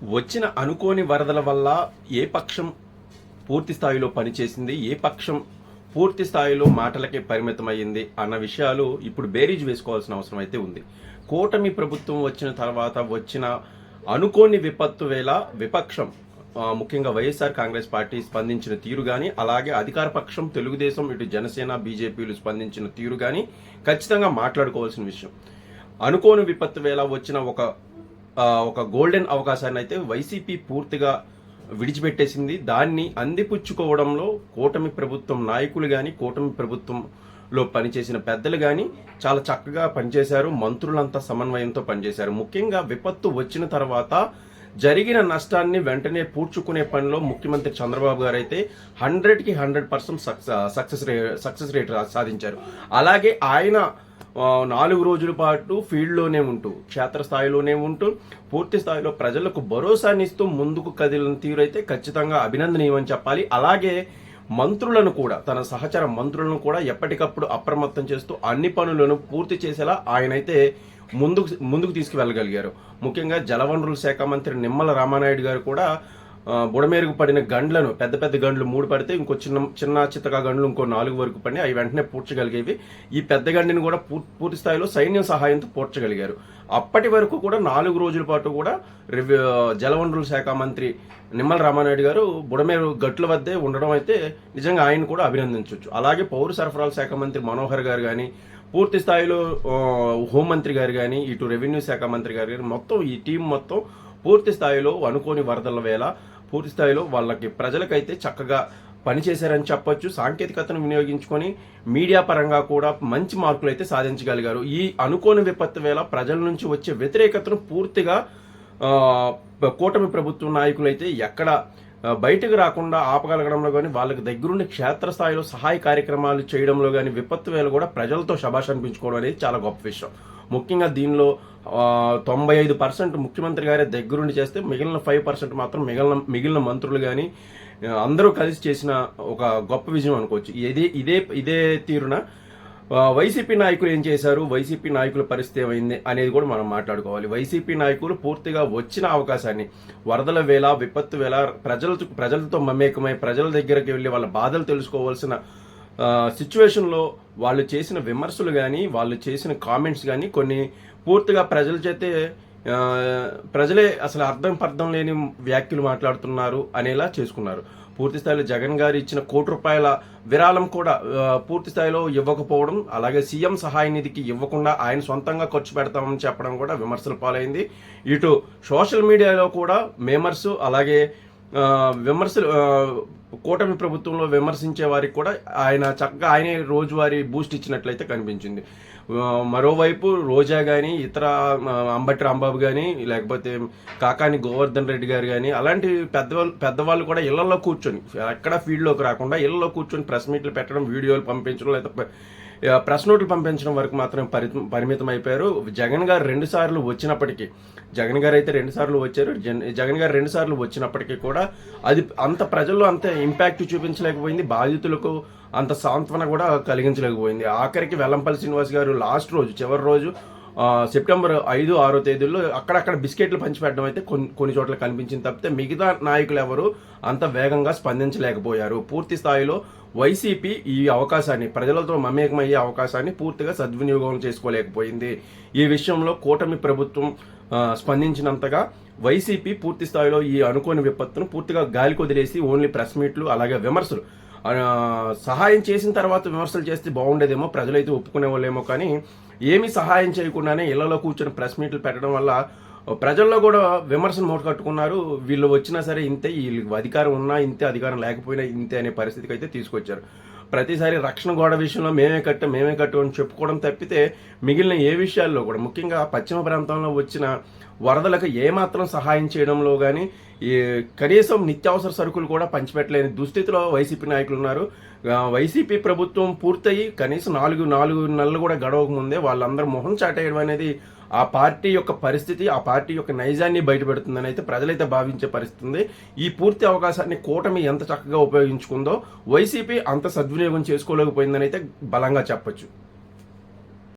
వచ్చిన అనుకోని వరదల వల్ల ఏ పక్షం పూర్తి స్థాయిలో పనిచేసింది, ఏ పక్షం పూర్తి స్థాయిలో మాటలకే పరిమితమైంది అన్న విషయాలు ఇప్పుడు బేరీజ్ వేసుకోవాల్సిన అవసరం అయితే ఉంది. కూటమి ప్రభుత్వం వచ్చిన తర్వాత వచ్చిన అనుకోని విపత్తు వేళ విపక్షం ముఖ్యంగా వైఎస్ఆర్ కాంగ్రెస్ పార్టీ స్పందించిన తీరు కానీ, అలాగే అధికార పక్షం తెలుగుదేశం, ఇటు జనసేన, బీజేపీలు స్పందించిన తీరు కానీ ఖచ్చితంగా మాట్లాడుకోవాల్సిన విషయం. అనుకోని విపత్తు వేళ వచ్చిన ఒక గోల్డెన్ అవకాశాన్ని అయితే వైసీపీ పూర్తిగా విడిచిపెట్టేసింది. దాన్ని అందిపుచ్చుకోవడంలో కూటమి ప్రభుత్వం నాయకులు కానీ, కూటమి ప్రభుత్వంలో పనిచేసిన పెద్దలు కానీ చాలా చక్కగా పనిచేశారు. మంత్రులంతా సమన్వయంతో పనిచేశారు. ముఖ్యంగా విపత్తు వచ్చిన తర్వాత జరిగిన నష్టాన్ని వెంటనే పూడ్చుకునే పనిలో ముఖ్యమంత్రి చంద్రబాబు గారు అయితే 100కి 100% సక్సెస్ రేట్ సాధించారు. అలాగే ఆయన 4 రోజుల పాటు ఫీల్డ్లోనే ఉంటూ, క్షేత్రస్థాయిలోనే ఉంటూ పూర్తి స్థాయిలో ప్రజలకు భరోసానిస్తూ ముందుకు కదిలిన తీరు అయితే ఖచ్చితంగా అభినందనీయమని చెప్పాలి. అలాగే మంత్రులను కూడా, తన సహచర మంత్రులను కూడా ఎప్పటికప్పుడు అప్రమత్తం చేస్తూ అన్ని పనులను పూర్తి చేసేలా ఆయనైతే ముందుకు తీసుకువెళ్ళగలిగారు. ముఖ్యంగా జలవనరుల శాఖ మంత్రి నిమ్మల రామానాయుడు గారు కూడా బుడమేరుకు పడిన గండ్లను, పెద్ద పెద్ద గండ్లు 3 పడితే ఇంకో చిన్న చిత్తగా గండ్లు ఇంకో 4 వరకు పడినాయి. అవి వెంటనే పూడ్చగలిగేవి. ఈ పెద్ద గండిని కూడా పూర్తి స్థాయిలో సైన్యం సహాయంతో పూడ్చగలిగారు. అప్పటి వరకు కూడా 4 రోజుల పాటు కూడా జలవనరుల శాఖ మంత్రి నిమ్మల రామానాయుడు గారు బుడమేరు గట్ల వద్దే ఉండడం అయితే నిజంగా ఆయన కూడా అభినందించవచ్చు. అలాగే పౌర సరఫరాల శాఖ మంత్రి మనోహర్ గారు కానీ, పూర్తి స్థాయిలో హోంమంత్రి గారు కానీ, ఇటు రెవెన్యూ శాఖ మంత్రి గారు కానీ, మొత్తం ఈ టీం మొత్తం పూర్తి స్థాయిలో అనుకోని వరదల వేళ పూర్తి స్థాయిలో వాళ్ళకి ప్రజలకైతే చక్కగా పనిచేశారని చెప్పొచ్చు. సాంకేతికతను వినియోగించుకొని మీడియా పరంగా కూడా మంచి మార్కులు అయితే సాధించగలిగారు. ఈ అనుకోని విపత్తు వేళ ప్రజల నుంచి వచ్చే వ్యతిరేకతను పూర్తిగా కూటమి ప్రభుత్వ నాయకులు అయితే ఎక్కడ బయటకు రాకుండా ఆపగలగడంలో కానీ, వాళ్ళకి దగ్గరుండి క్షేత్రస్థాయిలో సహాయ కార్యక్రమాలు చేయడంలో కానీ, విపత్తు వేళ కూడా ప్రజలతో శభాష్ అనిపించుకోవడం అనేది చాలా గొప్ప విషయం. ముఖ్యంగా దీనిలో 95% ముఖ్యమంత్రి గారే దగ్గరుండి చేస్తే మిగిలిన 5% మాత్రం మిగిలిన మంత్రులు కానీ అందరూ కలిసి చేసిన ఒక గొప్ప విజయం అనుకోవచ్చు. ఇదే తీరున వైసీపీ నాయకులు ఏం చేశారు, వైసీపీ నాయకుల పరిస్థితి ఏమైంది అనేది కూడా మనం మాట్లాడుకోవాలి. వైసీపీ నాయకులు పూర్తిగా వచ్చిన అవకాశాన్ని, వరదల వేళ, విపత్తు వేళ ప్రజలతో మమేకమై ప్రజల దగ్గరికి వెళ్ళి వాళ్ళ బాధలు తెలుసుకోవాల్సిన సిచ్యువేషన్లో వాళ్ళు చేసిన విమర్శలు కానీ, వాళ్ళు చేసిన కామెంట్స్ కానీ కొన్ని పూర్తిగా ప్రజల చేతే ప్రజలే అసలు అర్థం లేని వ్యాఖ్యలు మాట్లాడుతున్నారు అనేలా చేసుకున్నారు. పూర్తి స్థాయిలో జగన్ గారు ఇచ్చిన ₹1 విరాళం కూడా పూర్తి స్థాయిలో ఇవ్వకపోవడం, అలాగే సీఎం సహాయ నిధికి ఇవ్వకుండా ఆయన సొంతంగా ఖర్చు పెడతామని చెప్పడం కూడా విమర్శల పాలైంది. ఇటు సోషల్ మీడియాలో కూడా మేమర్స్, అలాగే విమర్శలు కూటమి ప్రభుత్వంలో విమర్శించే వారికి కూడా ఆయన చక్కగా ఆయనే రోజువారీ బూస్ట్ ఇచ్చినట్లయితే కనిపించింది. మరోవైపు రోజా కానీ, ఇతర అంబటి రాంబాబు కానీ, లేకపోతే కాకాని గోవర్ధన్ రెడ్డి గారు కానీ, అలాంటి పెద్దవాళ్ళు కూడా ఇళ్లలో కూర్చొని, ఎక్కడ ఫీల్డ్లోకి రాకుండా ఇళ్లలో కూర్చొని ప్రెస్ మీట్లు పెట్టడం, వీడియోలు పంపించడం, లేదా ప్రెస్ నోట్లు పంపించడం వరకు మాత్రం పరిమితం అయిపోయారు. జగన్ గారు 2 సార్లు వచ్చినప్పటికీ, జగన్ గారు అయితే 2 సార్లు వచ్చారు. జగన్ గారు 2 సార్లు వచ్చినప్పటికీ కూడా అది అంత ప్రజల్లో అంత ఇంపాక్ట్ చూపించలేకపోయింది. బాధితులకు అంత సాంత్వన కూడా కలిగించలేకపోయింది. ఆఖరికి వెల్లంపల్లి శ్రీనివాస్ గారు లాస్ట్ రోజు, చివరి రోజు సెప్టెంబర్ 5, 6 తేదీల్లో అక్కడక్కడ బిస్కెట్లు పంచిపెట్టడం అయితే కొన్ని చోట్ల కనిపించింది తప్పితే మిగతా నాయకులు ఎవరు అంత వేగంగా స్పందించలేకపోయారు. పూర్తి స్థాయిలో వైసీపీ ఈ అవకాశాన్ని, ప్రజలతో మమేకమయ్యే అవకాశాన్ని పూర్తిగా సద్వినియోగం చేసుకోలేకపోయింది. ఈ విషయంలో కూటమి ప్రభుత్వం స్పందించినంతగా వైసీపీ పూర్తి స్థాయిలో ఈ అనుకోని విపత్తును పూర్తిగా గాలికి వదిలేసి ఓన్లీ ప్రెస్ మీట్లు, అలాగే విమర్శలు, సహాయం చేసిన తర్వాత విమర్శలు చేస్తే బాగుండేదేమో, ప్రజలైతే ఒప్పుకునేవాళ్ళేమో, కానీ ఏమీ సహాయం చేయకుండానే ఇళ్లలో కూర్చొని ప్రెస్ మీట్లు పెట్టడం వల్ల ప్రజల్లో కూడా విమర్శను మూట కట్టుకున్నారు. వీళ్ళు వచ్చినా సరే ఇంతే, వీళ్ళకి అధికారం ఉన్నా ఇంతే, అధికారం లేకపోయినా ఇంతే అనే పరిస్థితికి అయితే తీసుకొచ్చారు. ప్రతిసారి రక్షణ గోడ విషయంలో మేమే కట్టాం అని చెప్పుకోవడం తప్పితే మిగిలిన ఏ విషయాల్లో కూడా, ముఖ్యంగా పశ్చిమ ప్రాంతంలో వచ్చిన వరదలకు ఏమాత్రం సహాయం చేయడంలో కానీ, కనీసం నిత్యావసర సరుకులు కూడా పంచిపెట్టలేని దుస్థితిలో వైసీపీ నాయకులు ఉన్నారు. వైసీపీ ప్రభుత్వం పూర్తయి కనీసం 4 నెలలు కూడా గడవక ముందే వాళ్ళందరూ మొహం చాటేయడం అనేది ఆ పార్టీ యొక్క పరిస్థితి, ఆ పార్టీ యొక్క నైజాన్ని బయటపెడుతుందని అయితే ప్రజలైతే భావించే పరిస్థితి ఉంది. ఈ పూర్తి అవకాశాన్ని కూటమి ఎంత చక్కగా ఉపయోగించుకుందో వైసీపీ అంత సద్వినియోగం చేసుకోలేకపోయిందని అయితే బలంగా చెప్పొచ్చు.